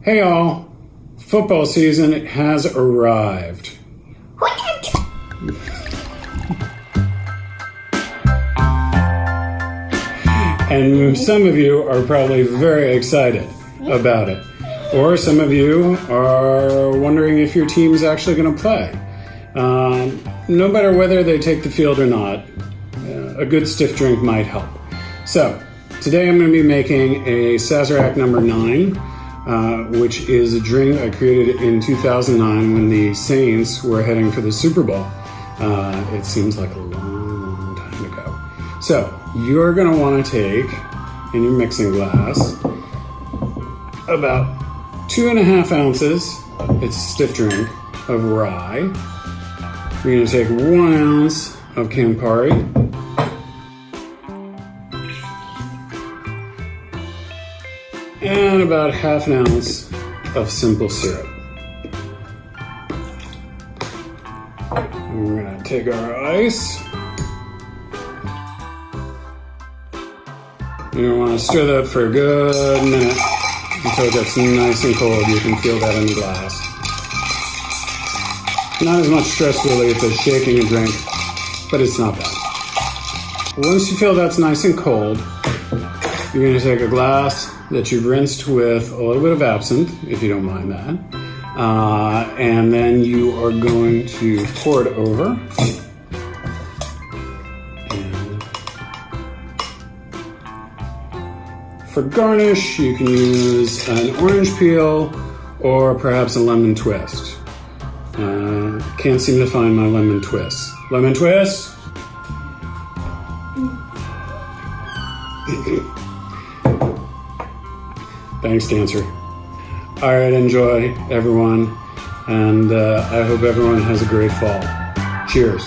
Hey all, football season has arrived. And some of you are probably very excited about it. Or some of you are wondering if your team's actually going to play. No matter whether they take the field or not, a good stiff drink might help. So, today I'm going to be making a Sazerac number 9, which is a drink I created in 2009 when the Saints were heading for the Super Bowl. It seems like a long time ago. So, you're going to want to take, in your mixing glass, about 2.5 ounces, it's a stiff drink, of rye. You're going to take 1 ounce of Campari, and about 1/2 ounce of simple syrup. And we're going to take our ice. You're going to want to stir that for a good minute until it gets nice and cold. You can feel that in the glass. Not as much stress relief as shaking a drink, but it's not bad. Once you feel that's nice and cold, you're going to take a glass that you've rinsed with a little bit of absinthe, if you don't mind that. And then you are going to pour it over. And for garnish, you can use an orange peel or perhaps a lemon twist. Can't seem to find my lemon twist. Lemon twist? Thanks, dancer. All right, enjoy, everyone. And I hope everyone has a great fall. Cheers.